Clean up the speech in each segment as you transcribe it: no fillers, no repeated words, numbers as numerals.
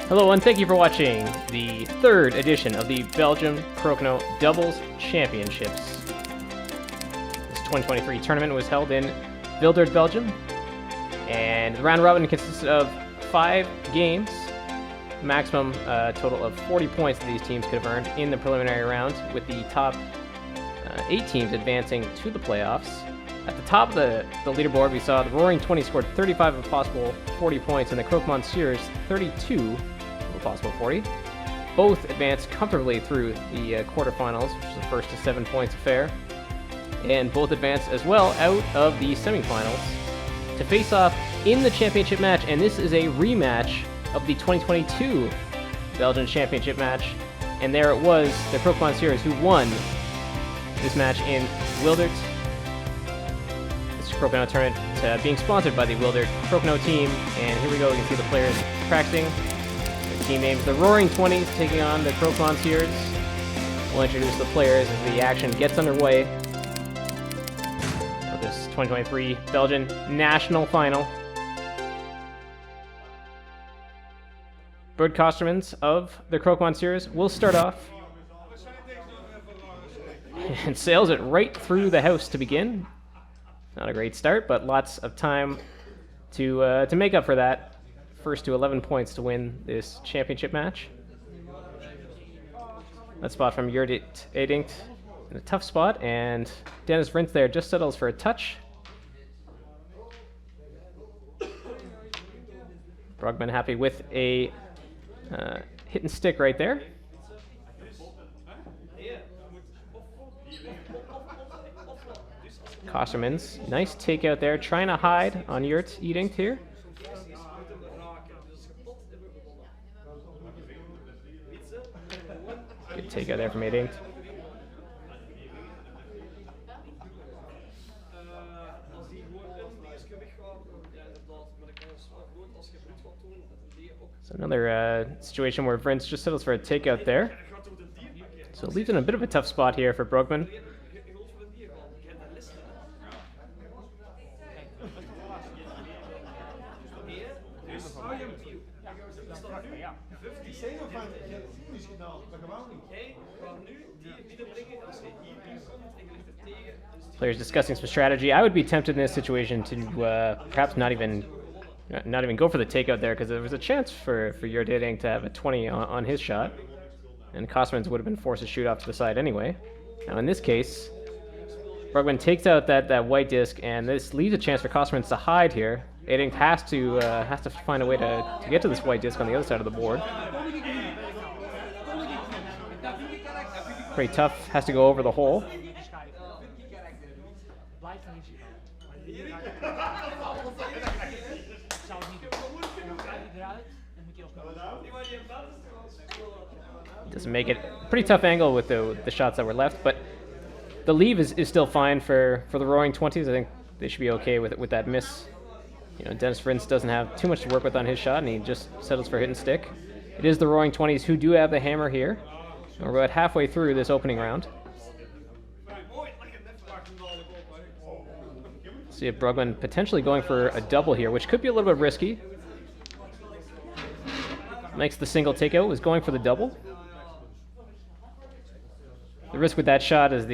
Hello and thank you for watching the third edition of the Belgium Crokinole Doubles Championships. This 2023 tournament was held in Wildert, Belgium, and the round robin consisted of 5 games, maximum total of 40 points that these teams could have earned in the preliminary round, with the top 8 teams advancing to the playoffs. At the top of the leaderboard, we saw the Roaring 20 scored 35 of a possible 40 points, and the Croque-Monsieurs 32 of a possible 40. Both advanced comfortably through the quarterfinals, which is the first to 7 points affair, and both advanced as well out of the semifinals to face off in the championship match, and this is a rematch of the 2022 Belgian championship match, and there it was, the Croque-Monsieurs who won this match in Wildert. Crokinole tournament being sponsored by the Wildert Crokinole team, and here we go, we can see the players practicing. The team names the Roaring 20s taking on the Croque-Monsieurs. We'll introduce the players as the action gets underway for this 2023 Belgian National Final. Broadcastermans of the Croque-Monsieurs will start off and sails it right through the house to begin. Not a great start, but lots of time to make up for that. First to 11 points to win this championship match. That spot from Jurdit Edingt in a tough spot, and Dennis Rintz there just settles for a touch. Brugman happy with a hit and stick right there. Kostermans, nice takeout there, trying to hide on Jurdit Edingt here. Good takeout there from Edingt. So another situation where Vrins just settles for a takeout there. So it leaves in a bit of a tough spot here for Brugman. Players discussing some strategy. I would be tempted in this situation to perhaps not even go for the takeout there, because there was a chance for Jurdit Edingt to have a 20 on his shot, and Kostermans would have been forced to shoot off to the side anyway. Now in this case, Brugman takes out that white disc, and this leaves a chance for Kostermans to hide here. Edingt has to find a way to get to this white disc on the other side of the board. Pretty tough, has to go over the hole. Doesn't make it. Pretty tough angle with the shots that were left, but the leave is still fine for the Roaring 20s. I think they should be okay with that miss. You know, Dennis Vrins doesn't have too much to work with on his shot, and he just settles for hit and stick. It is the Roaring 20s who do have the hammer here. We're about halfway through this opening round. See if Brugman potentially going for a double here, which could be a little bit risky. Makes the single takeout, was going for the double. The risk with that shot is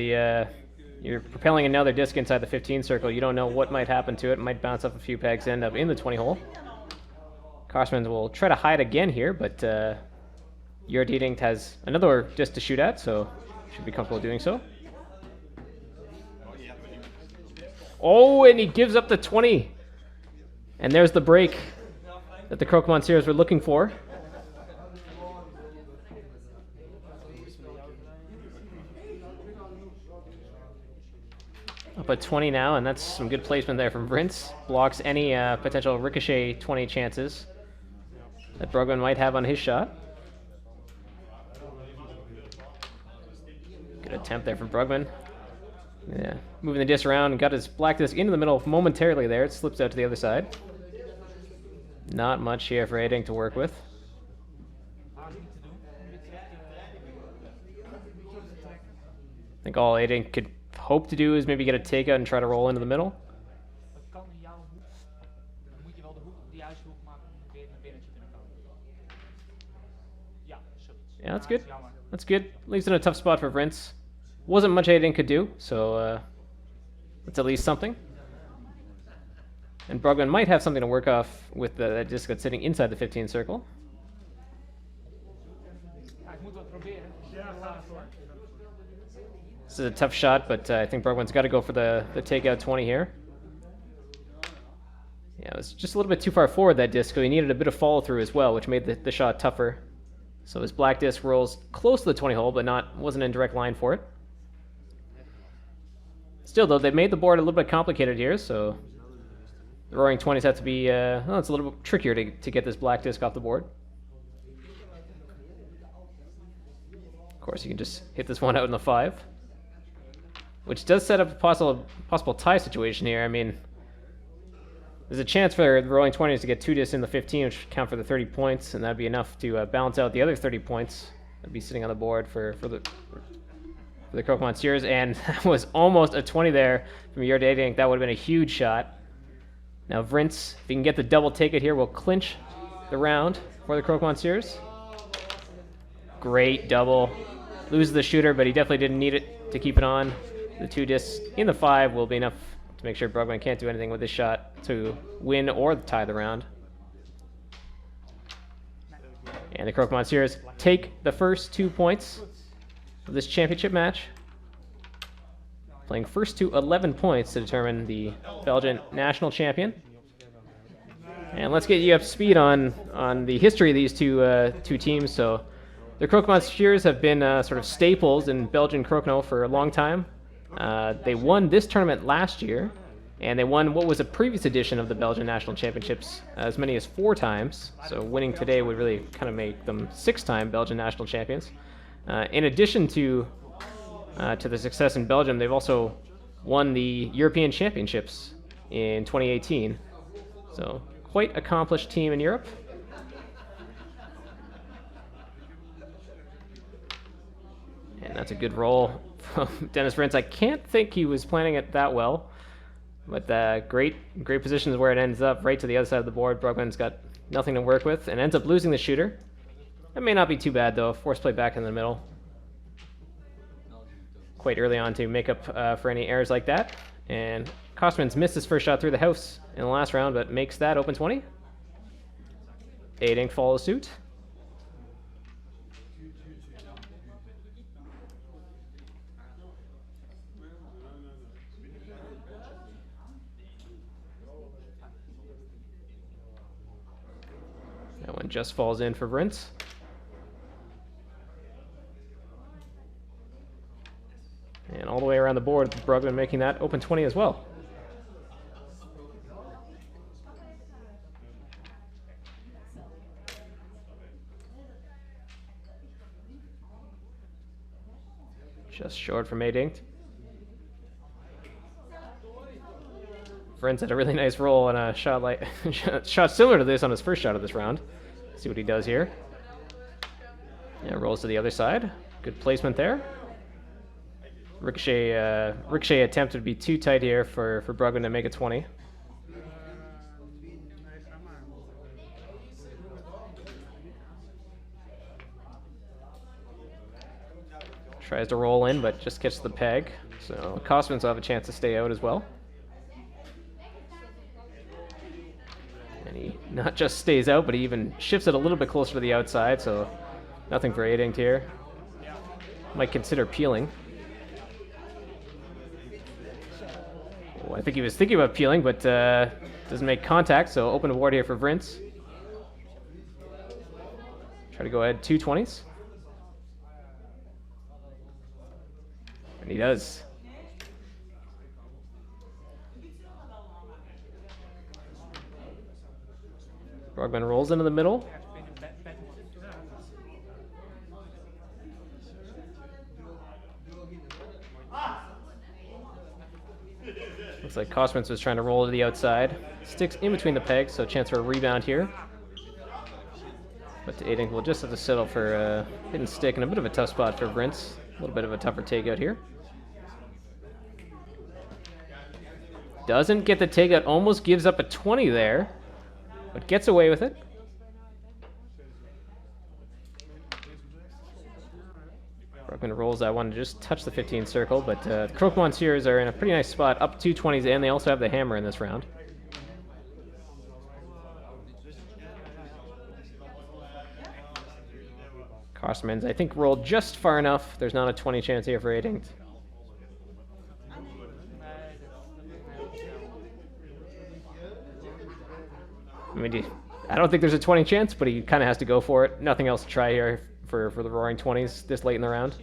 you're propelling another disc inside the 15 circle. You don't know what might happen to it. It might bounce off a few pegs, end up in the 20 hole. Kostermans will try to hide again here, but Jurdit Edingt has another disc to shoot at, so should be comfortable doing so. Oh, and he gives up the 20. And there's the break that the Croque-Monsieurs were looking for. Up at 20 now, and that's some good placement there from Vrins. Blocks any potential ricochet 20 chances that Brugman might have on his shot. Good attempt there from Brugman. Yeah, moving the disc around and got his black disc into the middle momentarily there. It slips out to the other side. Not much here for Edingt to work with. I think all Edingt could hope to do is maybe get a takeout and try to roll into the middle. Yeah, that's good. That's good. Leaves in a tough spot for Vrince. Wasn't much Aiden could do, so that's at least something. And Brugman might have something to work off with the disc that's sitting inside the 15 circle. This is a tough shot, but I think Brugman's got to go for the takeout 20 here. Yeah, it was just a little bit too far forward, that disc, so he needed a bit of follow-through as well, which made the shot tougher. So his black disc rolls close to the 20 hole, but wasn't in direct line for it. Still, though, they've made the board a little bit complicated here, so the roaring 20s have to be, well, it's a little bit trickier to get this black disc off the board. Of course, you can just hit this one out in the 5, which does set up a possible tie situation here. I mean, there's a chance for the rolling 20s to get 2 discs in the 15, which would count for the 30 points, and that'd be enough to balance out the other 30 points that'd be sitting on the board for the Crokinole, and that was almost a 20 there from your dating. That would have been a huge shot. Now Vrince, if he can get the double take it here, will clinch the round for the Crokinole. Great double. Loses the shooter, but he definitely didn't need it to keep it on. The 2 discs in the 5 will be enough to make sure Brugman can't do anything with this shot to win or tie the round. And the Crokinole take the first 2 points of this championship match, playing first to 11 points to determine the Belgian national champion. And let's get you up to speed on the history of these two teams. So the Crokinole have been sort of staples in Belgian Crokinole for a long time. They won this tournament last year, and they won what was a previous edition of the Belgian National Championships as many as 4 times. So winning today would really kind of make them 6-time Belgian national champions. In addition to the success in Belgium, they've also won the European Championships in 2018. So quite accomplished team in Europe. And that's a good roll from Dennis Vrince. I can't think he was planning it that well, but great positions where it ends up, right to the other side of the board. Brugman's got nothing to work with and ends up losing the shooter. That may not be too bad, though. Force play back in the middle. Quite early on to make up for any errors like that. And Kostman's missed his first shot through the house in the last round, but makes that open 20. Aiding follows suit. That one just falls in for Vrince. And all the way around the board, Brugman making that open 20 as well. Just short from Adinked. Vrince had a really nice roll on a shot shot similar to this on his first shot of this round. See what he does here. Yeah, rolls to the other side. Good placement there. Ricochet attempt would be too tight here for Brugman to make it 20. Tries to roll in, but just gets the peg. So Kostman's will have a chance to stay out as well. And he not just stays out, but he even shifts it a little bit closer to the outside, so nothing for Adinct here. Might consider peeling. I think he was thinking about peeling, but doesn't make contact, so open award here for Vrince. Try to go ahead 2 20s. And he does. Brugman rolls into the middle. Looks like Kostman was trying to roll to the outside. Sticks in between the pegs, so chance for a rebound here. But Adink will just have to settle for a hidden stick and a bit of a tough spot for Vrince. A little bit of a tougher takeout here. Doesn't get the takeout, almost gives up a 20 there, but gets away with it. Brugman rolls that one to just touch the 15 circle, but the Croque-Monsieurs are in a pretty nice spot, up 220s, and they also have the hammer in this round. Kostermans, I think, rolled just far enough. There's not a 20 chance here for Adingt. I mean, I don't think there's a 20 chance, but he kind of has to go for it. Nothing else to try here for the Roaring 20s this late in the round.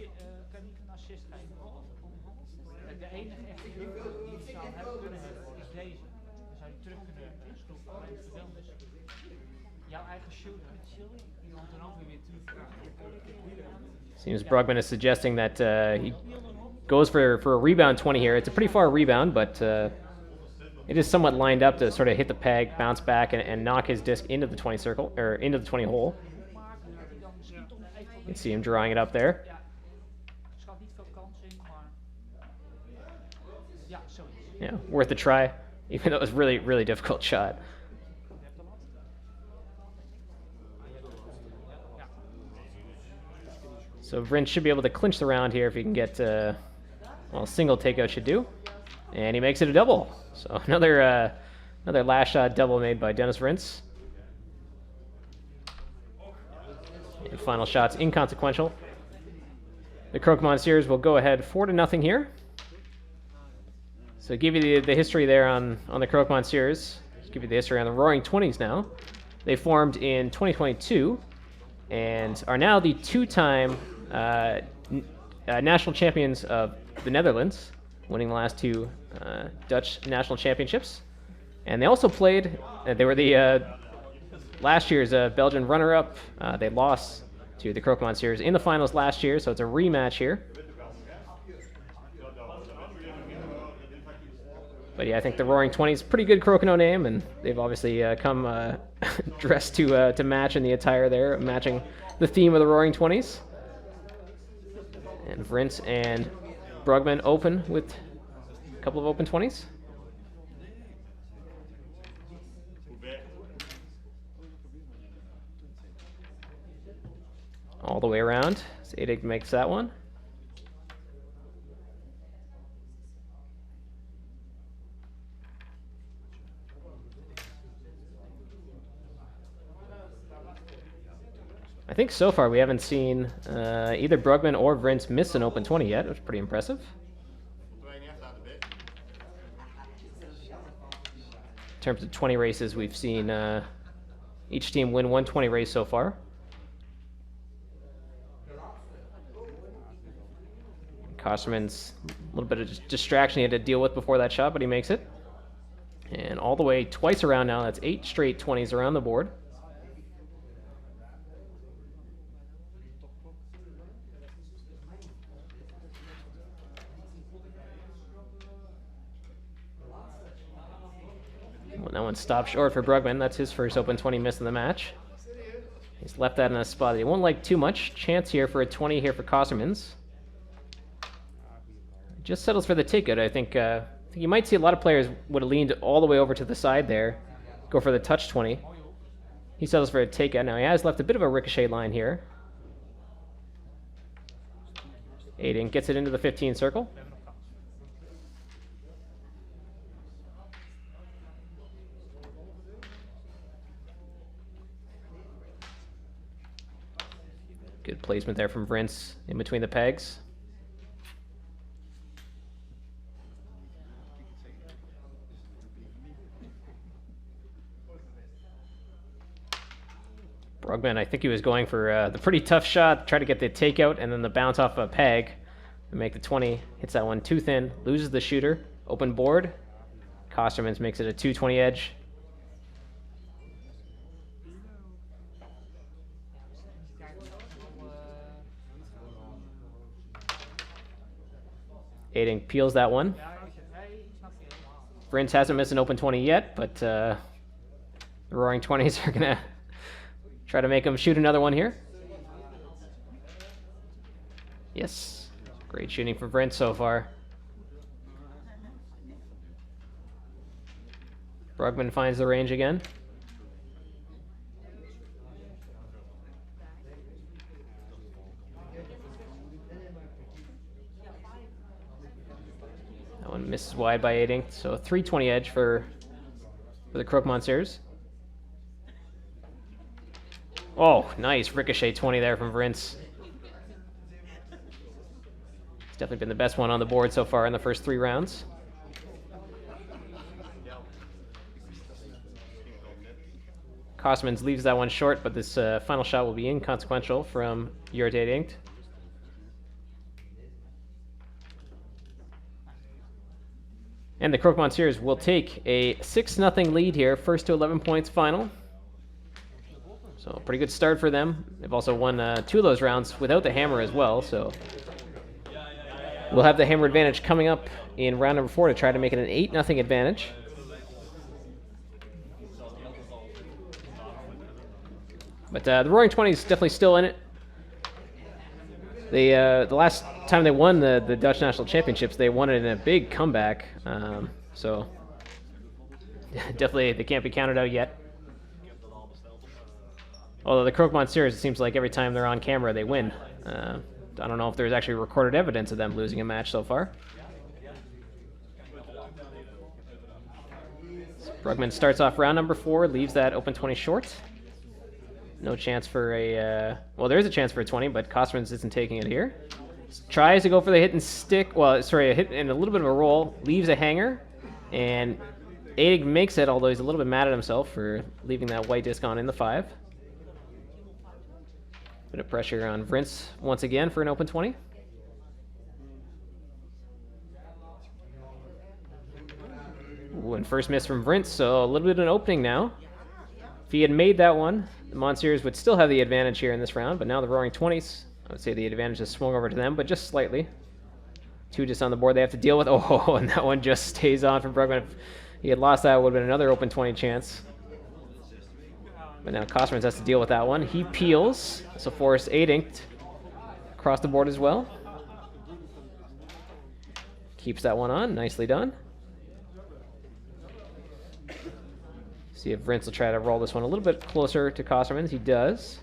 Seems Brugman is suggesting that he goes for a rebound 20 here. It's a pretty far rebound, but it is somewhat lined up to sort of hit the peg, bounce back, and knock his disc into the 20 circle, or into the 20 hole. You can see him drawing it up there. Yeah, worth a try, even though it was really, really difficult shot. So Vrins should be able to clinch the round here if he can get, well, a single takeout should do. And he makes it a double. So another last shot double made by Dennis Vrins. And final shot's inconsequential. The Croque-Monsieurs will go ahead 4-0 here. So give you the history there on the Croque-Monsieurs. Just give you the history on the Roaring 20s now. They formed in 2022 and are now the two-time national champions of the Netherlands, winning the last two Dutch national championships. And they also played, they were the last year's Belgian runner-up. They lost to the Croque-Monsieurs in the finals last year, so it's a rematch here. But yeah, I think the Roaring 20s, pretty good Crokinole name, and they've obviously come dressed to match in the attire there, matching the theme of the Roaring 20s. And Vrins and Brugman open with a couple of open 20s. All the way around. So Adingt makes that one. I think so far we haven't seen either Brugman or Vrins miss an open 20 yet, which is pretty impressive. In terms of 20 races, we've seen each team win one 20 race so far. Kosterman's a little bit of distraction he had to deal with before that shot, but he makes it. And all the way twice around now, that's 8 straight 20s around the board. Well, that one stopped short for Brugman. That's his first open 20 miss in the match. He's left that in a spot that he won't like too much. Chance here for a 20 here for Kostermans. Just settles for the takeout. I think you might see a lot of players would have leaned all the way over to the side there, go for the touch 20. He settles for a takeout. Now he has left a bit of a ricochet line here. Adingt gets it into the 15 circle. Good placement there from Vrins in between the pegs. Brugman, I think he was going for the pretty tough shot, try to get the takeout and then the bounce off a peg and make the 20. Hits that one too thin, loses the shooter. Open board. Kostermans makes it a 220 edge. Adingt peels that one. Vrins hasn't missed an open 20 yet, but the Roaring 20s are going to try to make him shoot another one here. Yes. Great shooting from Vrins so far. Brugman finds the range again. Misses wide by 8 ink, so 320 edge for the Croque-Monsieurs. Oh, nice ricochet 20 there from Vince. It's definitely been the best one on the board so far in the first 3 rounds. Kosmans leaves that one short, but this final shot will be inconsequential from Irritated Inked. And the Croque-Monsieurs will take a 6-0 lead here, first to 11 points final. So pretty good start for them. They've also won 2 of those rounds without the hammer as well, so we'll have the hammer advantage coming up in round number 4 to try to make it an 8-0 advantage. But the Roaring 20 is definitely still in it. They the last time they won the Dutch National Championships, they won it in a big comeback. So definitely they can't be counted out yet. Although the Croque-Monsieurs, it seems like every time they're on camera, they win. I don't know if there's actually recorded evidence of them losing a match so far. So Brugman starts off round number 4, leaves that open 20 short. No chance for a... well, there is a chance for a 20, but Kosmans isn't taking it here. Tries to go for the hit and stick. Well, sorry, a hit and a little bit of a roll. Leaves a hanger. And Adig makes it, although he's a little bit mad at himself for leaving that white disc on in the 5. Bit of pressure on Vince once again for an open 20. Ooh, and first miss from Vince, so a little bit of an opening now. If he had made that one, the Monsieurs would still have the advantage here in this round, but now the Roaring 20s, I would say the advantage has swung over to them, but just slightly. 2 just on the board they have to deal with. Oh, and that one just stays on from Brugman. If he had lost that, it would have been another open 20 chance. But now Kosmans has to deal with that one. He peels, so force 8 inked across the board as well. Keeps that one on, nicely done. See if Vince will try to roll this one a little bit closer to Kosmans. He does.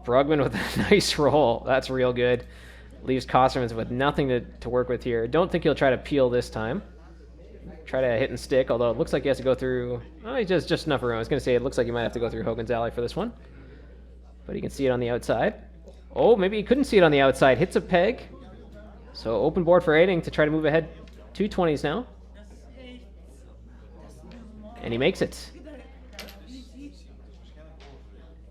Brugman with a nice roll. That's real good. Leaves Kosmans with nothing to work with here. Don't think he'll try to peel this time. Try to hit and stick, although it looks like he has to go through... oh, he does just enough room. I was going to say it looks like he might have to go through Hogan's Alley for this one. But he can see it on the outside. Oh, maybe he couldn't see it on the outside. Hits a peg. So open board for 8 ink to try to move ahead. 2 20s now. And he makes it.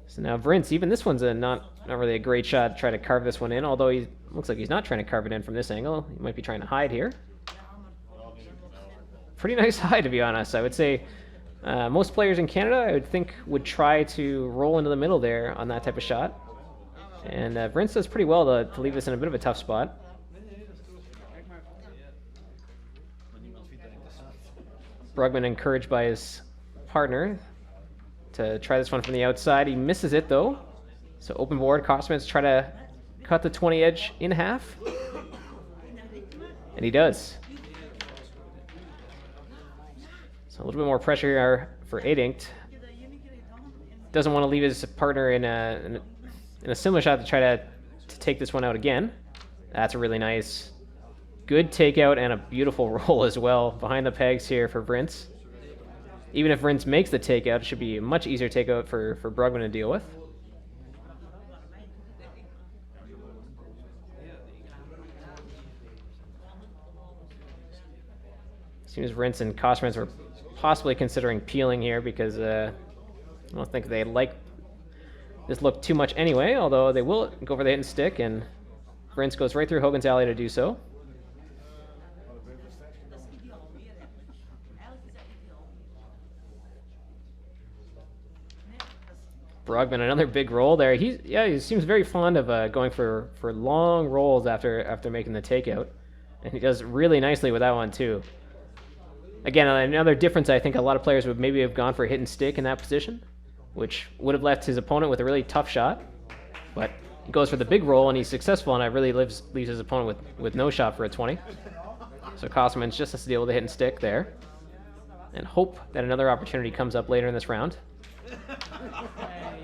So now Vince, even this one's not really a great shot to try to carve this one in, although he looks like he's not trying to carve it in from this angle. He might be trying to hide here. Pretty nice hide, to be honest. I would say most players in Canada, I would think, would try to roll into the middle there on that type of shot. And Vince does pretty well to leave this in a bit of a tough spot. Brugman encouraged by his partner to try this one from the outside. He misses it, though. So open board, Kosmans try to cut the 20 edge in half. And he does. So a little bit more pressure here for 8 inked. Doesn't want to leave his partner in a similar shot to try to take this one out again. That's a really nice... good takeout and a beautiful roll as well behind the pegs here for Vince. Even if Vince makes the takeout, it should be a much easier takeout for Brugman to deal with. Seems Vince and Kosmans were possibly considering peeling here because I don't think they like this look too much anyway, although they will go for the hit and stick, and Vince goes right through Hogan's Alley to do so. Brugman, another big roll there. He seems very fond of going for long rolls after making the takeout, and he does really nicely with that one too. Again, another difference, I think a lot of players would maybe have gone for a hit and stick in that position, which would have left his opponent with a really tough shot. But he goes for the big roll and he's successful, and it really leaves his opponent with no shot for a 20. So Kosmans just has to deal with a hit and stick there, and hope that another opportunity comes up later in this round.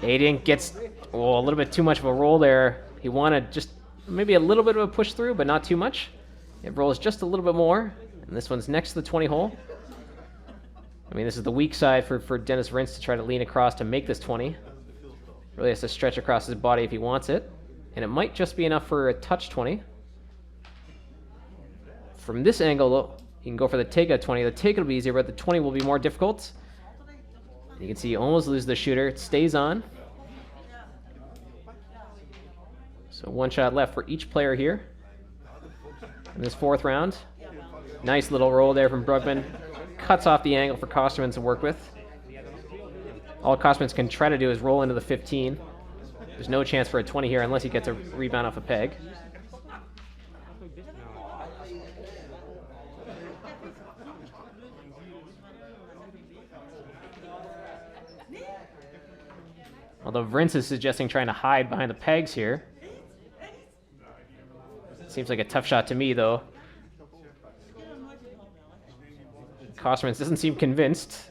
8 ink gets a little bit too much of a roll there. He wanted just Maybe a little bit of a push through, but not too much. It rolls just a little bit more, and this one's next to the 20 hole. I mean, this is the weak side for Dennis Rintz to try to lean across to make this 20. Really has to stretch across his body if he wants it. And it might just be enough for a touch 20. From this angle, though, you can go for the takeout 20. The takeout will be easier, but the 20 will be more difficult. You can see you almost lose the shooter. It stays on. So one shot left for each player here in this fourth round. Nice little roll there from Brugman. Cuts off the angle for Kosterman to work with. All Kosterman can try to do is roll into the 15. There's no chance for a 20 here unless he gets a rebound off a peg. Although Vrins is suggesting trying to hide behind the pegs here. Seems like a tough shot to me, though. Kosterman doesn't seem convinced.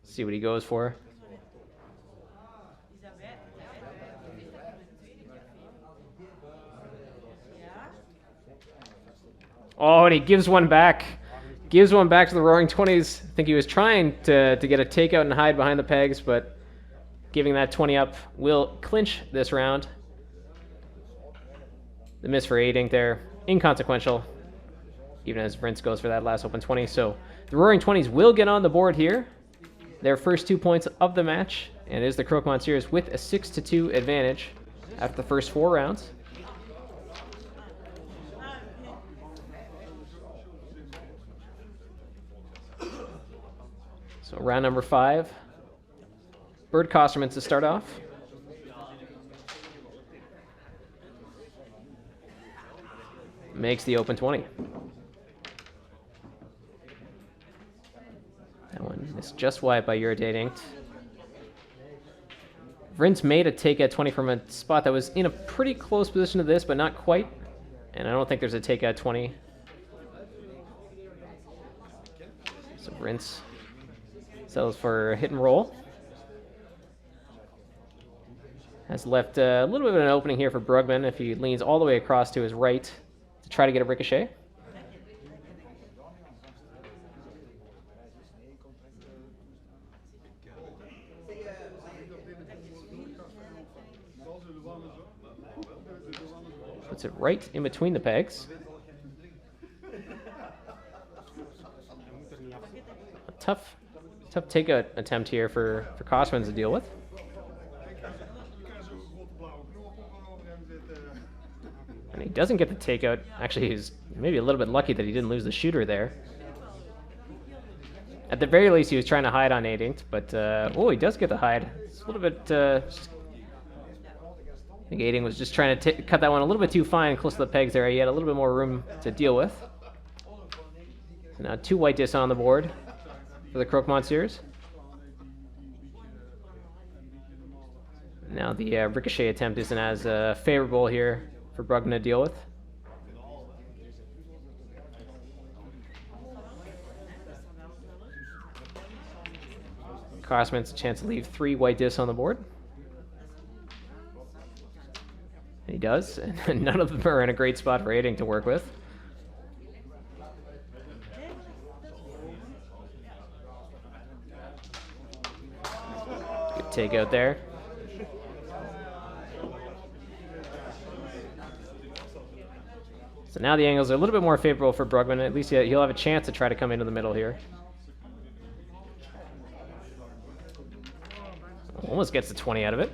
See what he goes for. Oh, and he gives one back. Gives one back to the Roaring 20s. I think he was trying to get a takeout and hide behind the pegs, but giving that 20 up will clinch this round. The miss for 8 ink there, inconsequential, even as Vrins goes for that last open 20. So the Roaring 20s will get on the board here. Their first 2 points of the match, and it is the Croque-Monsieurs with a 6-2 advantage after the first 4 rounds. So round number 5. Bird Kosterman to start off. Makes the open 20. That one is just wide by Uridate Inked. Vrins made a take at 20 from a spot that was in a pretty close position to this, but not quite. And I don't think there's a take at 20. So Vrins settles for a hit and roll. Has left a little bit of an opening here for Brugman if he leans all the way across to his right to try to get a ricochet. Puts it right in between the pegs. A tough takeout attempt here for Kosterman to deal with. And he doesn't get the takeout. Actually, he's maybe a little bit lucky that he didn't lose the shooter there. At the very least, he was trying to hide on 8 inked, but oh, he does get the hide. It's a little bit. I think 8 inked was just trying to cut that one a little bit too fine, close to the pegs there. He had a little bit more room to deal with. So now 2 white discs on the board for the Croque-Monsieurs. Now the ricochet attempt isn't as favorable here for Brugman to deal with. Kosterman's a chance to leave 3 white discs on the board. And he does, and none of them are in a great spot for 8 ink to work with. Good takeout there. So now the angles are a little bit more favorable for Brugman. At least he'll have a chance to try to come into the middle here. Almost gets the 20 out of it.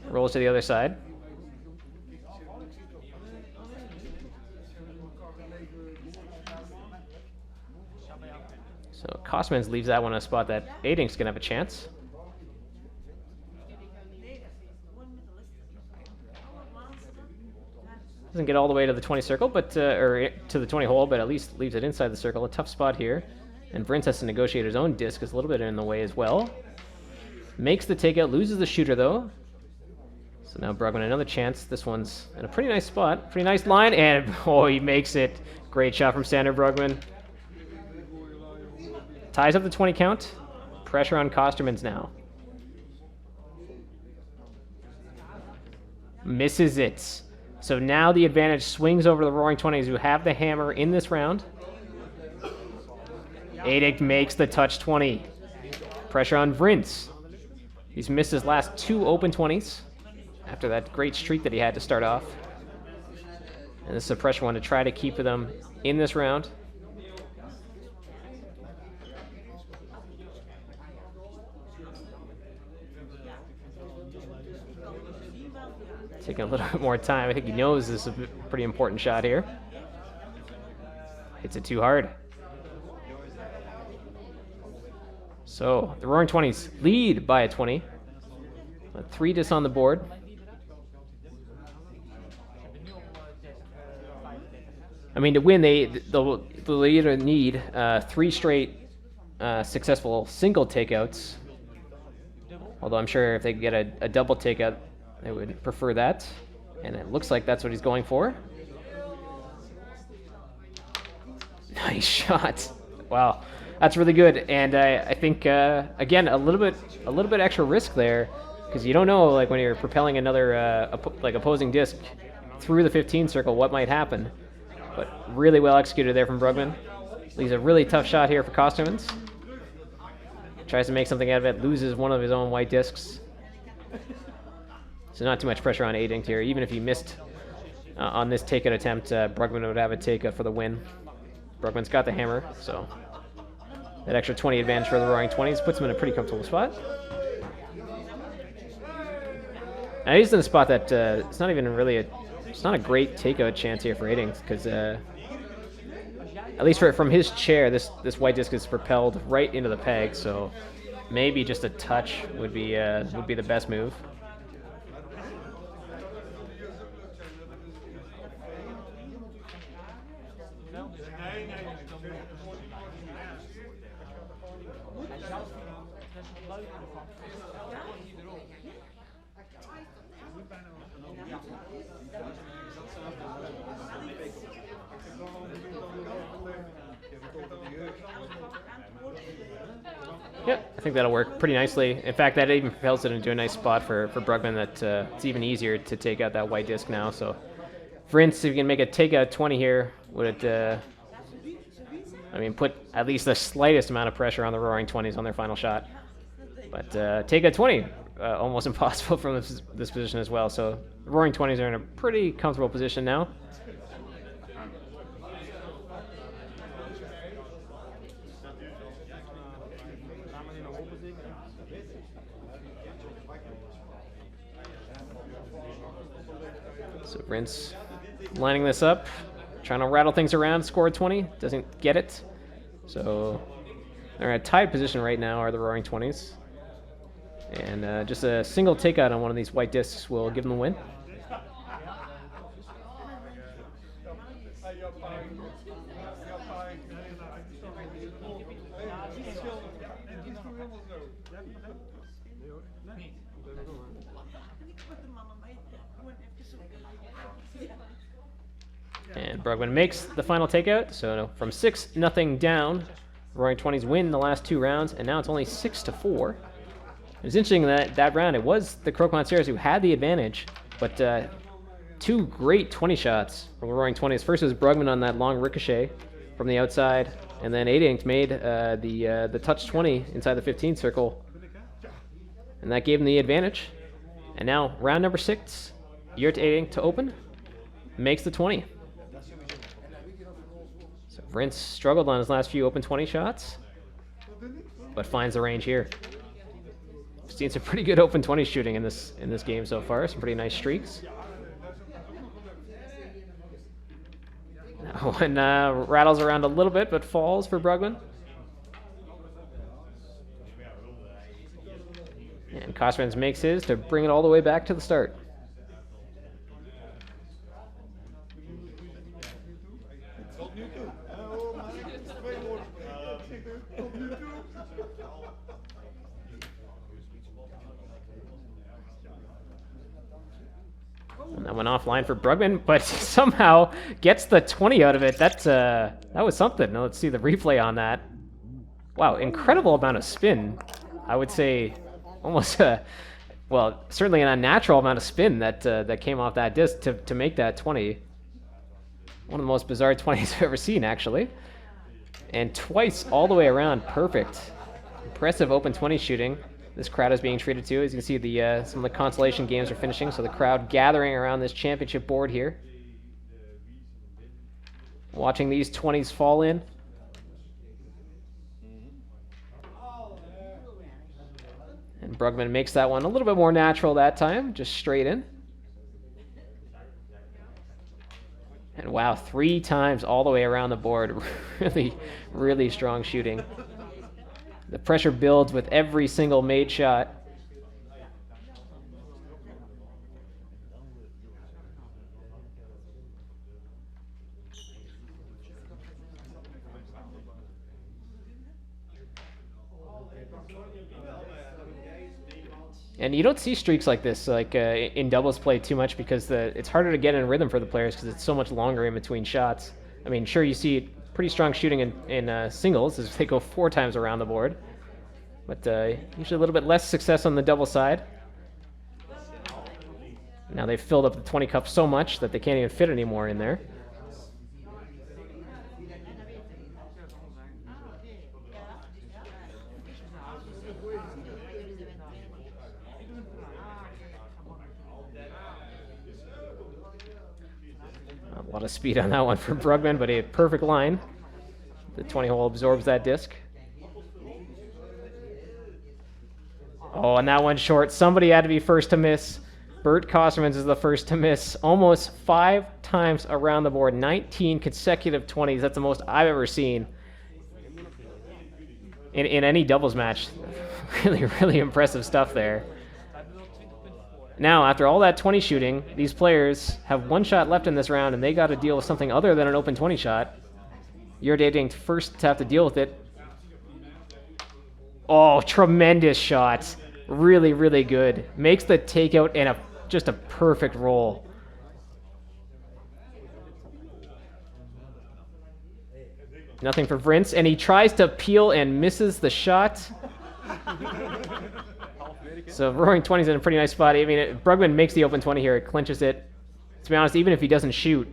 Rolls to the other side. So Kosterman leaves that one in a spot that 8 ink's going to have a chance. Doesn't get all the way to the 20 circle, but or to the 20 hole, but at least leaves it inside the circle. A tough spot here. And Vrins has to negotiate his own disc. Is a little bit in the way as well. Makes the takeout, loses the shooter though. So now Brugman another chance. This one's in a pretty nice spot, pretty nice line, and oh, he makes it. Great shot from Sander Brugman. Ties up the 20 count. Pressure on Kosterman's now. Misses it. So now the advantage swings over the Roaring Twenties, who have the hammer in this round. Adic makes the touch 20. Pressure on Vrintz. He's missed his last 2 open 20s after that great streak that he had to start off. And this is a pressure one to try to keep them in this round. Taking a little bit more time. I think he knows this is a pretty important shot here. Hits it too hard. So the Roaring Twenties lead by a 20. 3 dis on the board. I mean, to win, they'll either need 3 straight successful single takeouts. Although I'm sure if they get a double takeout, they would prefer that. And it looks like that's what he's going for. Nice shot. Wow. That's really good, and I think again a little bit extra risk there, because you don't know, like, when you're propelling another opposing disc through the 15 circle, what might happen. But really well executed there from Brugman. Leaves a really tough shot here for Kostermans. Tries to make something out of it, loses one of his own white discs. So not too much pressure on Adinct here. Even if he missed on this takeout attempt, Brugman would have a takeout for the win. Brugman's got the hammer, so that extra 20 advantage for the Roaring Twenties puts him in a pretty comfortable spot. Now he's in a spot that it's not even really it's not a great takeout chance here for Adings, because at least from his chair, this white disc is propelled right into the peg, so maybe just a touch would be the best move. Yep, I think that'll work pretty nicely. In fact, that even propels it into a nice spot for Brugman that it's even easier to take out that white disc now. So, for instance, if you can make a takeout 20 here, would it, put at least the slightest amount of pressure on the Roaring Twenties on their final shot. But takeout 20, almost impossible from this position as well. So, the Roaring Twenties are in a pretty comfortable position now. So Vrintz lining this up, trying to rattle things around, score 20, doesn't get it. So they're in a tied position right now, are the Roaring Twenties. And just a single takeout on one of these white discs will give them the win. And Brugman makes the final takeout, so from 6-0 down, Roaring Twenties win the last 2 rounds, and now it's only 6-4. It was interesting that round, it was the Crokinole who had the advantage, but 2 great 20 shots from the Roaring Twenties. First was Brugman on that long ricochet from the outside, and then Adinct made the touch 20 inside the 15 circle, and that gave him the advantage. And now round number 6, you're to Adinct to open, makes the 20. So Vrintz struggled on his last few open 20 shots, but finds the range here. We've seen some pretty good open 20 shooting in this game so far. Some pretty nice streaks. Now one rattles around a little bit, but falls for Brugman. And Kostermans makes his to bring it all the way back to the start. And that went offline for Brugman, but somehow gets the 20 out of it. That was something. Now let's see the replay on that. Wow, incredible amount of spin. I would say almost well, certainly an unnatural amount of spin that that came off that disc to make that 20. One of the most bizarre 20s I've ever seen, actually. And twice all the way around, perfect. Impressive open 20 shooting. This crowd is being treated to. As you can see, the some of the consolation games are finishing, so the crowd gathering around this championship board here. Watching these 20s fall in. And Brugman makes that one a little bit more natural that time, just straight in. And wow, 3 times all the way around the board. Really, really strong shooting. The pressure builds with every single made shot. And you don't see streaks like this in doubles play too much because it's harder to get in rhythm for the players because it's so much longer in between shots. I mean, sure, you see pretty strong shooting in singles as they go 4 times around the board, but usually a little bit less success on the double side. Now they've filled up the 20 cup so much that they can't even fit anymore in there. A lot of speed on that one for Brugman, but a perfect line. The 20 hole absorbs that disc. Oh, and that one short. Somebody had to be first to miss. Bert Kostermans is the first to miss. Almost 5 times around the board. 19 consecutive 20s. That's the most I've ever seen in any doubles match. Really, really impressive stuff there. Now, after all that 20 shooting, these players have 1 shot left in this round, and they got to deal with something other than an open 20 shot. You're dating first to have to deal with it. Oh, tremendous shot. Really, really good. Makes the takeout and just a perfect roll. Nothing for Vrintz, and he tries to peel and misses the shot. So Roaring 20's in a pretty nice spot. I mean, Brugman makes the open 20 here. It clinches it. To be honest, even if he doesn't shoot,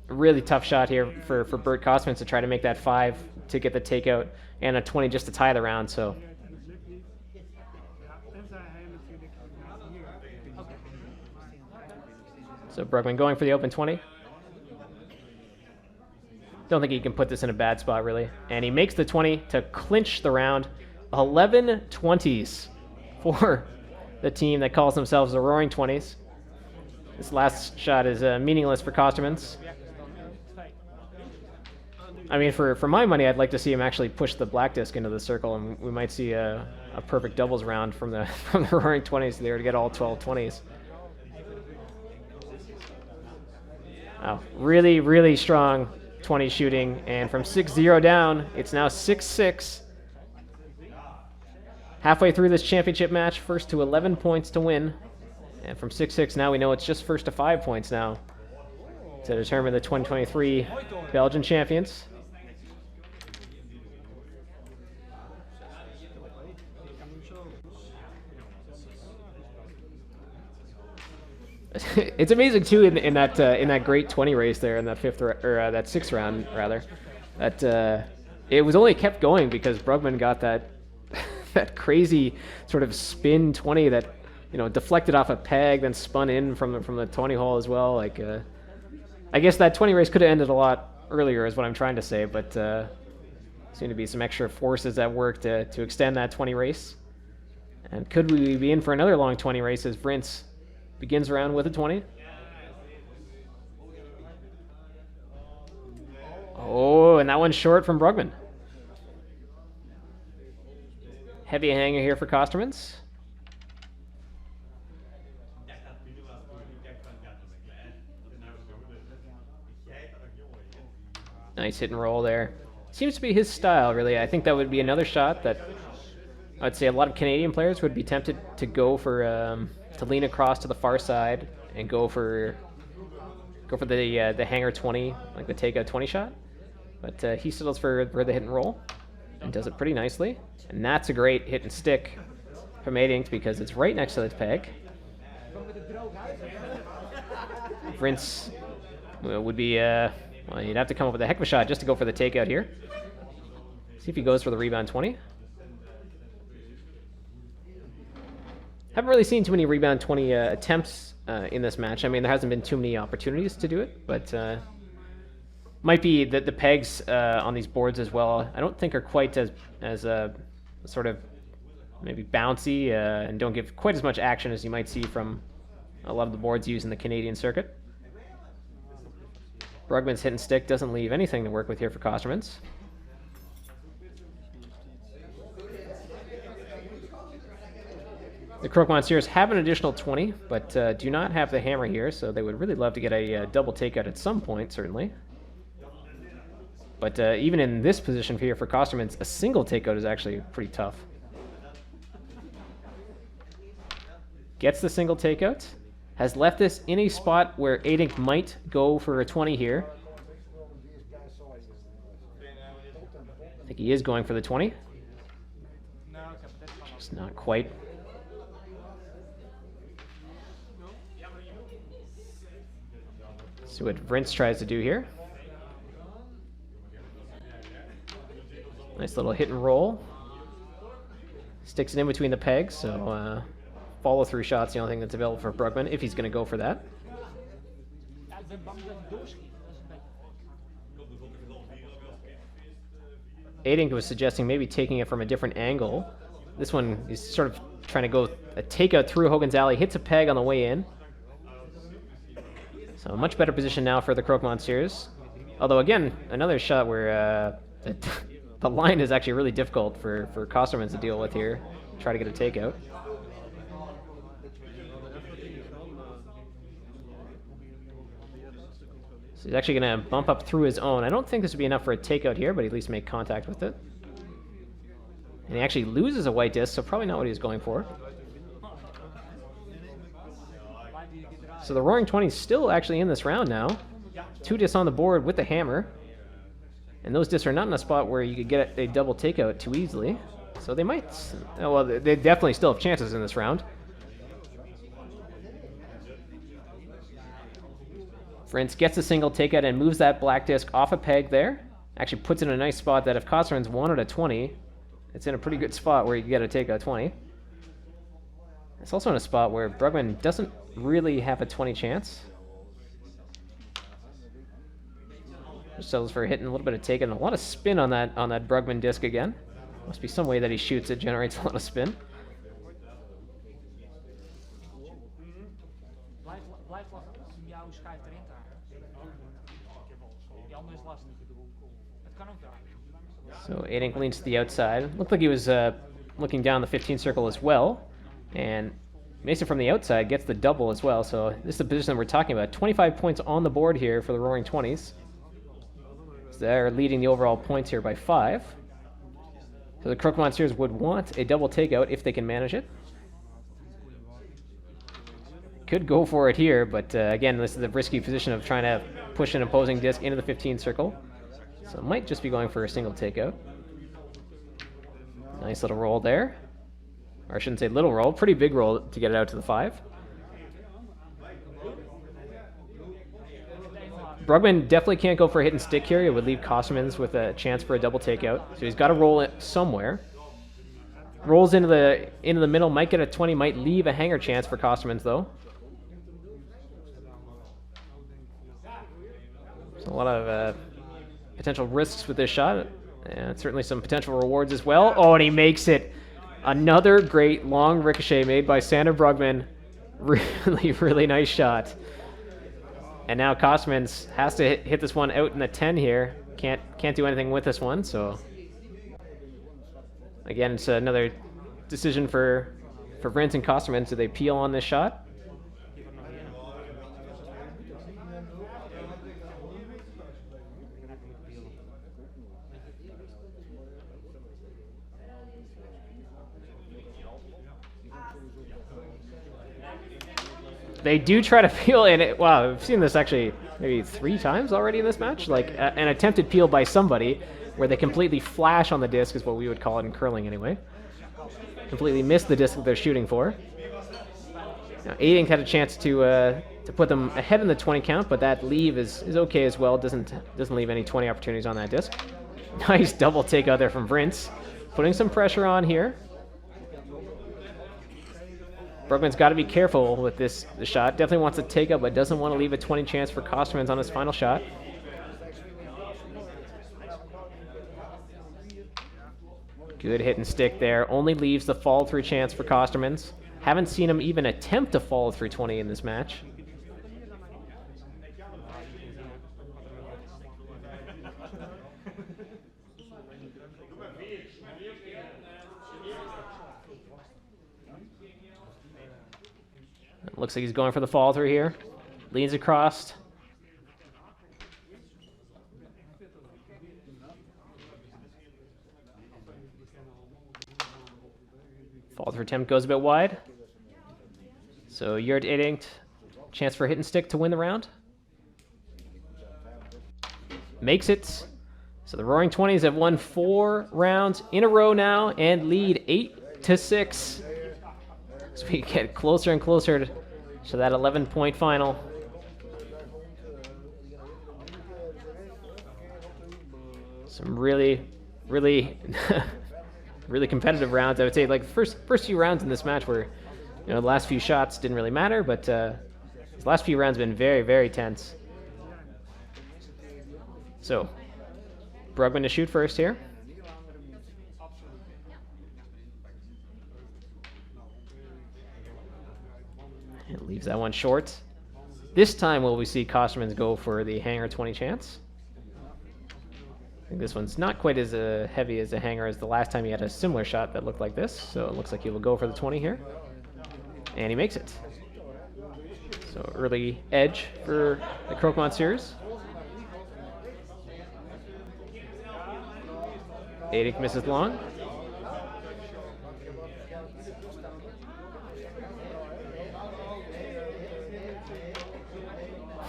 a really tough shot here for Bert Kostermans to try to make that 5 to get the takeout and a 20 just to tie the round. So Brugman going for the open 20. Don't think he can put this in a bad spot, really. And he makes the 20 to clinch the round. 11 20s for the team that calls themselves the Roaring 20s. This last shot is meaningless for Kostermans. I mean, for my money, I'd like to see him actually push the black disc into the circle, and we might see a perfect doubles round from the Roaring 20s there to get all 12 20s. Wow, really, really strong 20 shooting, and from 6-0 down, it's now 6-6. Halfway through this championship match, first to 11 points to win. And from 6-6, now we know it's just first to 5 points now to determine the 2023 Belgian champions. It's amazing too in that great 20 race there in that that 6th round rather, that it was only kept going because Brugman got that crazy sort of spin 20 that deflected off a peg, then spun in from the 20 hole as well. Like I guess that 20 race could have ended a lot earlier, is what I'm trying to say, but seemed to be some extra forces at work to extend that 20 race. And could we be in for another long 20 race as Vrintz begins around with a 20? Oh, and that one's short from Brugman. Heavy hanger here for Kostermans. Nice hit and roll there. Seems to be his style, really. I think that would be another shot that I'd say a lot of Canadian players would be tempted to go for, to lean across to the far side and go for the hanger 20, like the takeout 20 shot. But he settles for the hit and roll and does it pretty nicely. And that's a great hit and stick from 8 because it's right next to the peg. Rinse would be, well, you'd have to come up with a heck of a shot just to go for the takeout here. See if he goes for the rebound 20. Haven't really seen too many rebound 20 attempts in this match. I mean, there hasn't been too many opportunities to do it, but might be that the pegs on these boards as well, I don't think are quite as sort of maybe bouncy and don't give quite as much action as you might see from a lot of the boards used in the Canadian circuit. Brugman's hit and stick doesn't leave anything to work with here for Kostermans. The Croque Monsieurs have an additional 20, but do not have the hammer here, so they would really love to get a double takeout at some point, certainly. But even in this position here for Kostermans, a single takeout is actually pretty tough. Gets the single takeout. Has left this in a spot where Adink might go for a 20 here. I think he is going for the 20. Just not quite. See what Rince tries to do here. Nice little hit and roll. Sticks it in between the pegs, so follow-through shot's the only thing that's available for Brugman, if he's going to go for that. Adink was suggesting maybe taking it from a different angle. This one is sort of trying to go a takeout through Hogan's Alley, hits a peg on the way in. So a much better position now for the Croque Monsieurs. Although, again, another shot where the line is actually really difficult for Kostermans to deal with here. Try to get a takeout. So he's actually going to bump up through his own. I don't think this would be enough for a takeout here, but at least make contact with it. And he actually loses a white disc, so probably not what he was going for. So the Roaring 20 is still actually in this round now. 2 discs on the board with the hammer. And those discs are not in a spot where you could get a double takeout too easily. So they might, well, they definitely still have chances in this round. Rince gets a single takeout and moves that black disc off a peg there. Actually puts it in a nice spot that if Kostermans wanted a 20, it's in a pretty good spot where you can get a takeout 20. It's also in a spot where Brugman doesn't really have a 20 chance. Just settles for hitting a little bit of takeout and a lot of spin on that Brugman disc again. Must be some way that he shoots it generates a lot of spin. So Adink leans to the outside. Looked like he was looking down the 15 circle as well. And Mason from the outside gets the double as well. So this is the position that we're talking about. 25 points on the board here for the Roaring 20s. So they're leading the overall points here by 5. So the Croque Monsieurs would want a double takeout if they can manage it. Could go for it here, but again, this is a risky position of trying to push an opposing disc into the 15 circle. So it might just be going for a single takeout. Nice little roll there. Or I shouldn't say little roll, pretty big roll to get it out to the 5. Brugman definitely can't go for a hit and stick here. It would leave Kostermans with a chance for a double takeout. So he's got to roll it somewhere. Rolls into the middle, might get a 20, might leave a hanger chance for Kostermans though. So a lot of potential risks with this shot, and certainly some potential rewards as well. Oh, and he makes it. Another great long ricochet made by Sander Brugman. Really, really nice shot. And now Kostermans has to hit this one out in the 10 here. Can't do anything with this one, so again, it's another decision for Rince and Kostermans. Do they peel on this shot? They do try to peel, and wow, I've seen this actually maybe 3 times already in this match. Like an attempted peel by somebody where they completely flash on the disc is what we would call it in curling anyway. completely missed the disc that they're shooting for. Now, 8 had a chance to put them ahead in the 20 count, but that leave is okay as well. Doesn't leave any 20 opportunities on that disc. Nice double take out there from Prince, putting some pressure on here. Brugman's got to be careful with the shot. Definitely wants to take up, but doesn't want to leave a 20 chance for Kostermans on his final shot. Good hit and stick there. Only leaves the follow-through chance for Kostermans. Haven't seen him even attempt to follow through 20 in this match. Looks like he's going for the follow-through here. Leans across. Follow-through attempt goes a bit wide. So Yurt 8 chance for hit and stick to win the round. Makes it. So the Roaring 20s have won 4 rounds in a row now and lead 8-6. So we get closer and closer to that 11-point final. Some really competitive rounds. I would say like the first few rounds in this match were, the last few shots didn't really matter, but these last few rounds have been very tense. So Brugman to shoot first here. And leaves that one short. This time will we see Kostermans go for the hanger 20 chance. I think this one's not quite as heavy as a hanger as the last time he had a similar shot that looked like this. So it looks like he will go for the 20 here. And he makes it. So early edge for the Croque-Monsieurs. 8 misses long.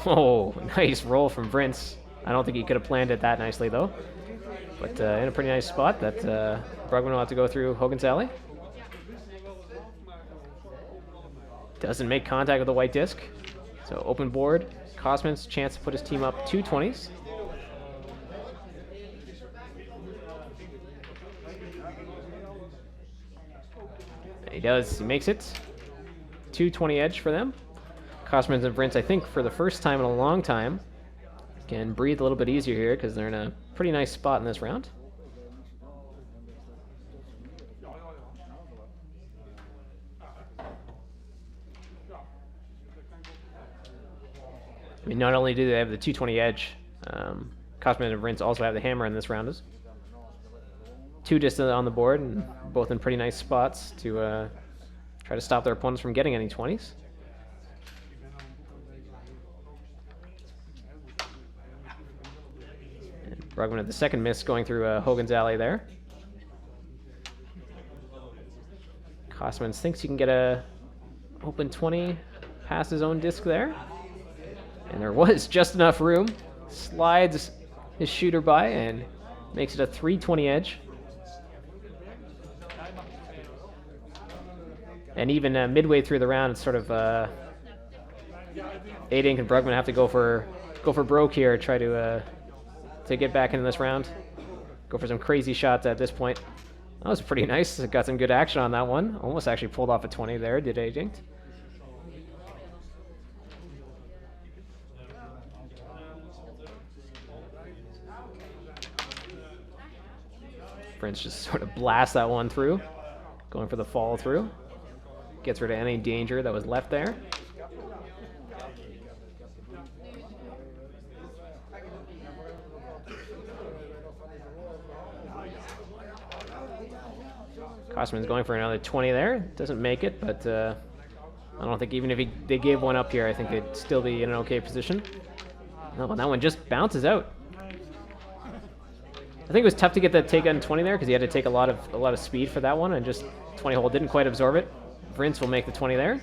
Oh, nice roll from Prince. I don't think he could have planned it that nicely, though. But in a pretty nice spot that Brugman will have to go through Hogan's Alley. Doesn't make contact with the white disc. So open board. Kostermans chance to put his team up 2 20s. He does. He makes it. 2-20 edge for them. Kostermans and Prince, I think, for the first time in a long time, can breathe a little bit easier here because they're in a pretty nice spot in this round. I mean, not only do they have the 220 edge, Kostermans and Prince also have the hammer in this round. 2 distant on the board, and both in pretty nice spots to try to stop their opponents from getting any 20s. And Brugman had the second miss going through Hogan's Alley there. Kostermans thinks he can get a open 20 past his own disc there. And there was just enough room. Slides his shooter by and makes it a 3-20 edge. And even midway through the round, it's sort of 8 and Brugman have to go for broke here, try to get back into this round. Go for some crazy shots at this point. That was pretty nice. Got some good action on that one. Almost actually pulled off a 20 there, did 8. Prince just sort of blasts that one through, going for the follow through. Gets rid of any danger that was left there. Kosterman's going for another 20 there. Doesn't make it, but I don't think even if they gave one up here, I think they'd still be in an okay position. No, that one just bounces out. I think it was tough to get that take on 20 there because he had to take a lot of speed for that one, and just 20 hole didn't quite absorb it. Prince will make the 20 there.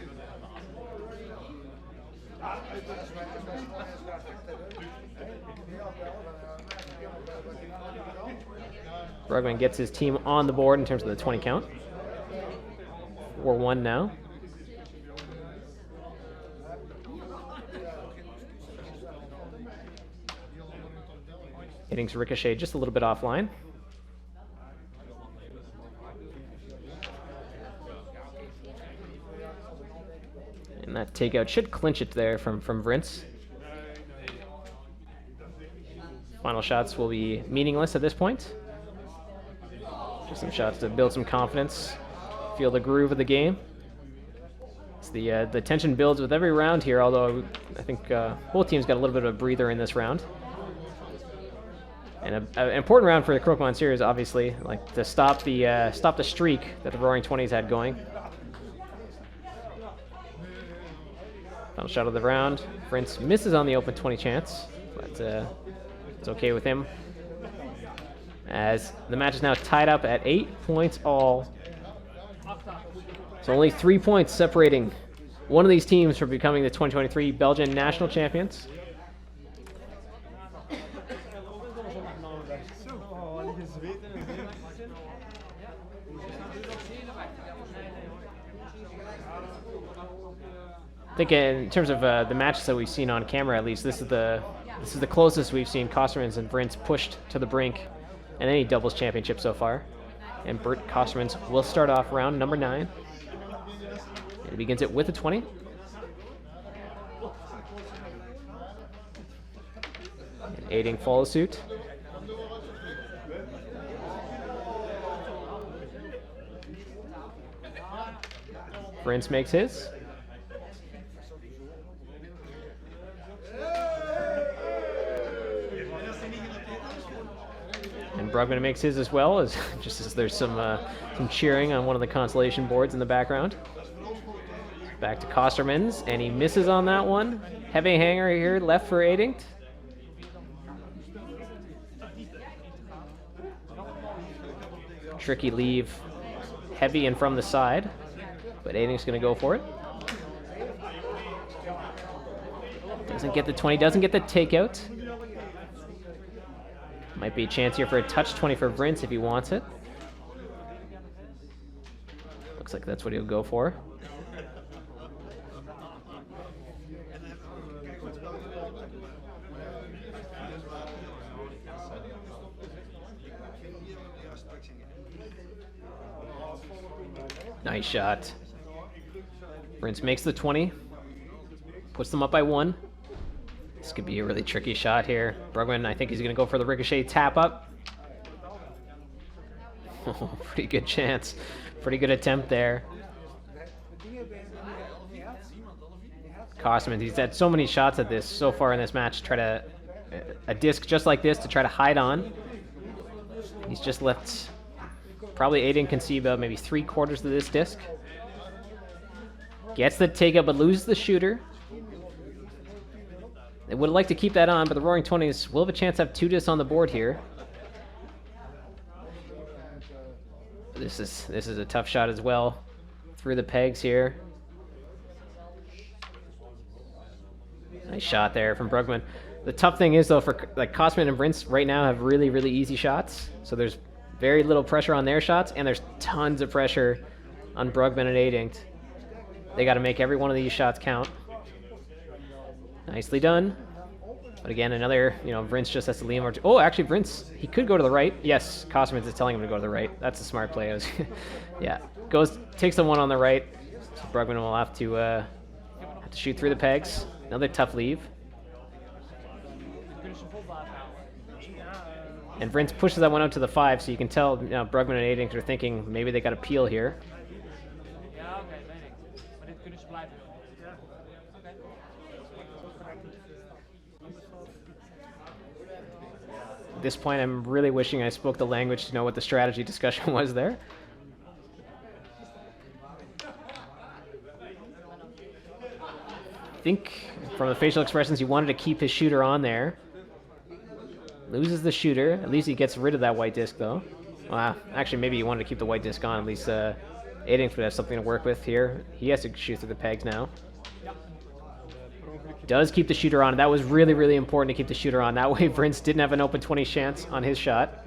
Brugman gets his team on the board in terms of the 20 count. 4-1 now. Hitting's ricochet just a little bit offline. And that takeout should clinch it there from Vrince. Final shots will be meaningless at this point. Just some shots to build some confidence, feel the groove of the game. It's the tension builds with every round here, although I think both teams got a little bit of a breather in this round. And an important round for the Crokinole series, obviously, like to stop the streak that the Roaring 20s had going. Final shot of the round. Vrince misses on the open 20 chance, but it's okay with him, as the match is now tied up at 8 points all. So only 3 points separating one of these teams from becoming the 2023 Belgian national champions. I think in terms of the matches that we've seen on camera, at least, this is the closest we've seen Kostermans and Vrince pushed to the brink in any doubles championship so far. And Bert Kostermans will start off round number 9. And he begins it with a 20. And Aiding follows suit. Vrince makes his. And Brugman makes his as well, as just as there's some cheering on one of the consolation boards in the background. Back to Kostermans, and he misses on that one. Heavy hanger here left for Aiding. Tricky leave, heavy and from the side, but Aiding's going to go for it. Doesn't get the 20, doesn't get the takeout. Might be a chance here for a touch 20 for Vrince if he wants it. Looks like that's what he'll go for. Nice shot. Vrince makes the 20. Puts them up by 1. This could be a really tricky shot here. Brugman, I think he's going to go for the ricochet tap up. Pretty good chance. Pretty good attempt there. Kostermans, he's had so many shots at this so far in this match. Try to a disc just like this to try to hide on. He's just left. Probably Aiding can see about maybe 3/4 of this disc. Gets the takeout but loses the shooter. They would like to keep that on, but the Roaring 20s will have a chance to have 2 discs on the board here. This is a tough shot as well. Through the pegs here. Nice shot there from Brugman. The tough thing is, though, for like Kosterman and Vrince right now have really, really easy shots. So there's very little pressure on their shots, and there's tons of pressure on Brugman and Aiding. They got to make every one of these shots count. Nicely done. But again, another, Vrince just has to lean over. Oh, actually, Vrince, he could go to the right. Yes, Kostermans is telling him to go to the right. That's a smart play. Yeah, takes the one on the right. So Brugman will have to shoot through the pegs. Another tough leave. And Vrince pushes that one out to the 5, so you can tell Brugman and Aiding are thinking maybe they got a peel here. At this point, I'm really wishing I spoke the language to know what the strategy discussion was there. I think from the facial expressions, he wanted to keep his shooter on there. Loses the shooter. At least he gets rid of that white disc, though. Well, actually, maybe he wanted to keep the white disc on. At least Aiding would have something to work with here. He has to shoot through the pegs now. Does keep the shooter on. That was really, really important to keep the shooter on. That way, Vrince didn't have an open 20 chance on his shot.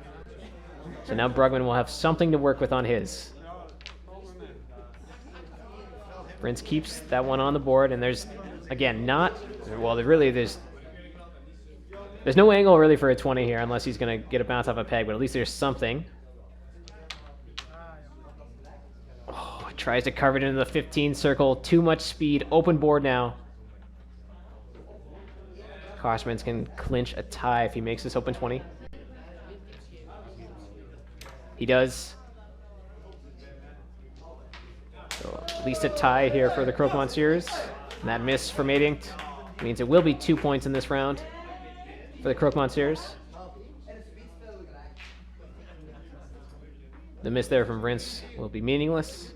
So now Brugman will have something to work with on his. Prince keeps that one on the board, and there's, again, not... Well, there's no angle really for a 20 here unless he's going to get a bounce off a peg, but at least there's something. Oh, tries to carve it into the 15 circle. Too much speed. Open board now. Kostermans can clinch a tie if he makes this open 20. He does. So at least a tie here for the Croque-Monsieurs. And that miss from Adinct means it will be 2 points in this round for the Croque-Monsieurs. The miss there from Brince will be meaningless.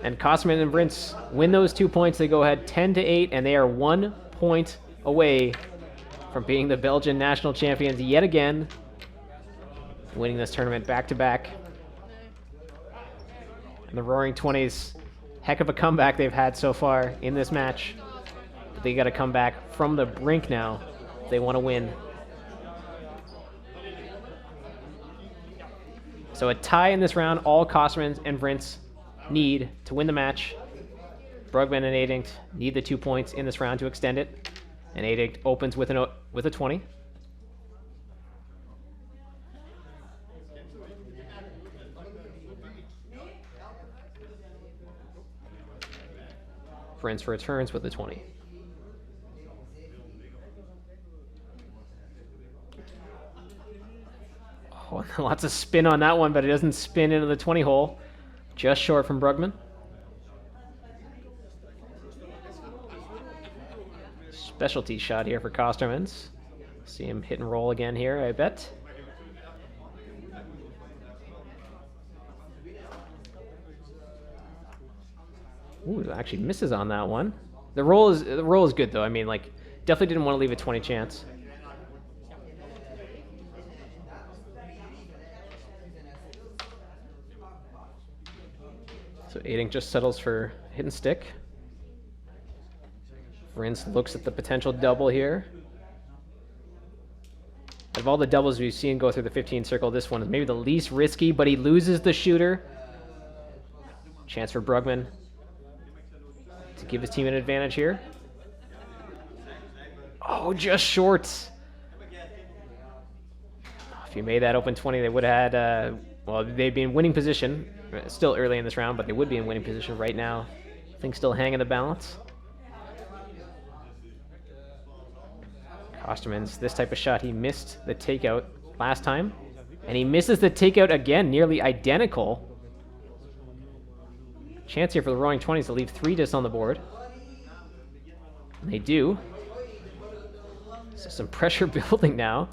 And Kosterman and Brince win those 2 points. They go ahead 10-8, and they are 1 point away from being the Belgian national champions yet again, winning this tournament back-to-back. And the Roaring 20s, heck of a comeback they've had so far in this match. But they got to come back from the brink now if they want to win. So a tie in this round, all Kostermans and Brince need to win the match. Brugman and Adinct need the 2 points in this round to extend it. And Adinct opens with a 20. Brince returns with a 20. Oh, lots of spin on that one, but it doesn't spin into the 20 hole. Just short from Brugman. Specialty shot here for Kostermans. See him hit and roll again here, I bet. Ooh, actually misses on that one. The roll is good though. I mean, like, definitely didn't want to leave a 20 chance. So Adinct just settles for hit and stick. Brince looks at the potential double here. Out of all the doubles we've seen go through the 15 circle, this one is maybe the least risky, but he loses the shooter. Chance for Brugman to give his team an advantage here. Oh, just short. If he made that open 20, they would have had, well, they'd be in winning position. Still early in this round, but they would be in winning position right now. Things still hang in the balance. Kostermans, this type of shot, he missed the takeout last time. And he misses the takeout again, nearly identical. Chance here for the Roaring 20s to leave 3 discs on the board. And they do. So some pressure building now.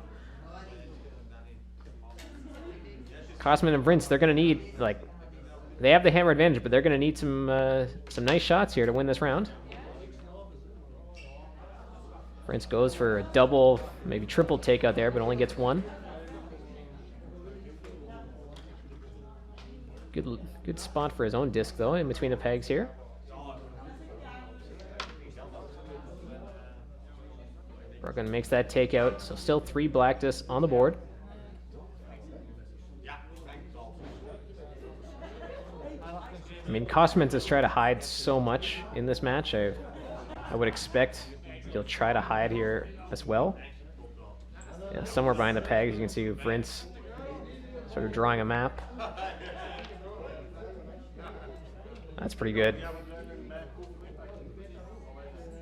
Kosterman and Brince, they're going to need, like, they have the hammer advantage, but they're going to need some nice shots here to win this round. Brince goes for a double, maybe triple takeout there, but only gets 1. Good spot for his own disc, though, in between the pegs here. Brugman makes that takeout, so still 3 black discs on the board. I mean, Kostermans has tried to hide so much in this match. I would expect he'll try to hide here as well. Yeah, somewhere behind the pegs, you can see Brince sort of drawing a map. That's pretty good.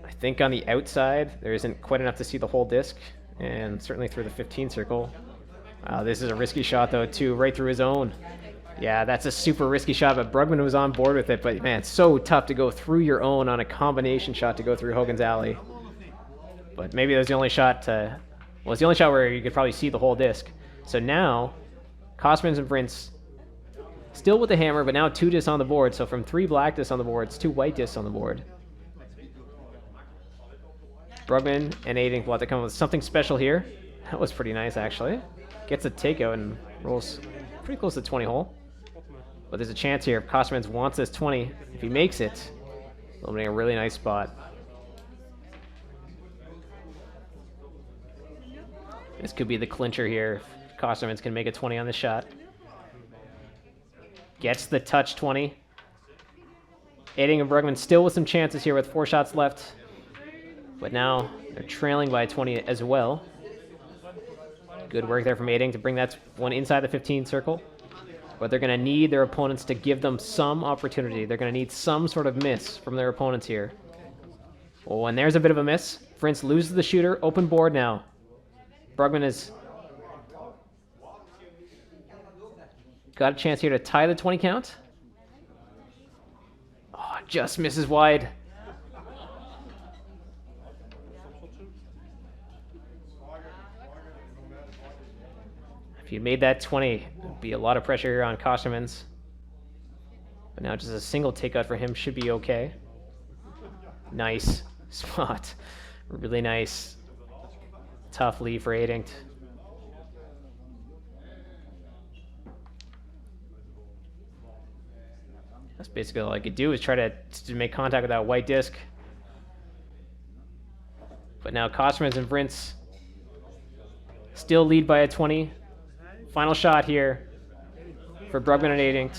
I think on the outside, there isn't quite enough to see the whole disc, and certainly through the 15 circle. This is a risky shot, though, too, right through his own. Yeah, that's a super risky shot, but Brugman was on board with it. But, man, it's so tough to go through your own on a combination shot to go through Hogan's Alley. But maybe that was the only shot well, it's the only shot where you could probably see the whole disc. So now, Kostermans and Brince still with the hammer, but now 2 discs on the board. So from 3 black discs on the board, it's 2 white discs on the board. Brugman and Adinct will have to come up with something special here. That was pretty nice, actually. Gets a takeout and rolls pretty close to the 20 hole. But there's a chance here if Kostermans wants this 20. If he makes it, eliminating a really nice spot. This could be the clincher here if Kostermans can make a 20 on this shot. Gets the touch 20. Aiding and Brugman still with some chances here with 4 shots left. But now they're trailing by 20 as well. Good work there from Aiding to bring that one inside the 15 circle. But they're going to need their opponents to give them some opportunity. They're going to need some sort of miss from their opponents here. Oh, and there's a bit of a miss. Prince loses the shooter. Open board now. Brugman has got a chance here to tie the 20 count. Oh, just misses wide. If you made that 20, it would be a lot of pressure here on Kostermans. But now just a single takeout for him should be okay. Nice spot. Really nice. Tough lead for Aiding. That's basically all I could do is try to make contact with that white disc. But now Kostermans and Prince still lead by a 20. Final shot here for Brugman and Aiding.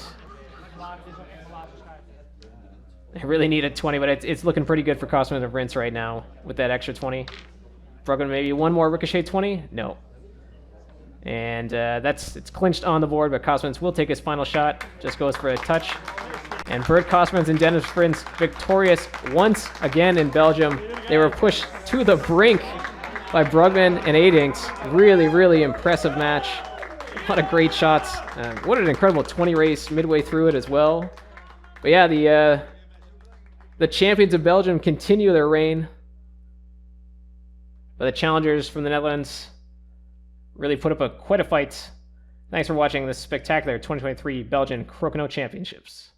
They really need a 20, but it's looking pretty good for Kostermans and Prince right now with that extra 20. Brugman maybe one more ricochet 20? No. And it's clinched on the board, but Kostermans will take his final shot. Just goes for a touch. And Bert Kostermans and Dennis Prince victorious once again in Belgium. They were pushed to the brink by Brugman and Aiding. Really, really impressive match. A lot of great shots. What an incredible 20 race midway through it as well. But yeah, the champions of Belgium continue their reign. But the challengers from the Netherlands really put up quite a fight. Thanks for watching this spectacular 2023 Belgian Crokinole Championships.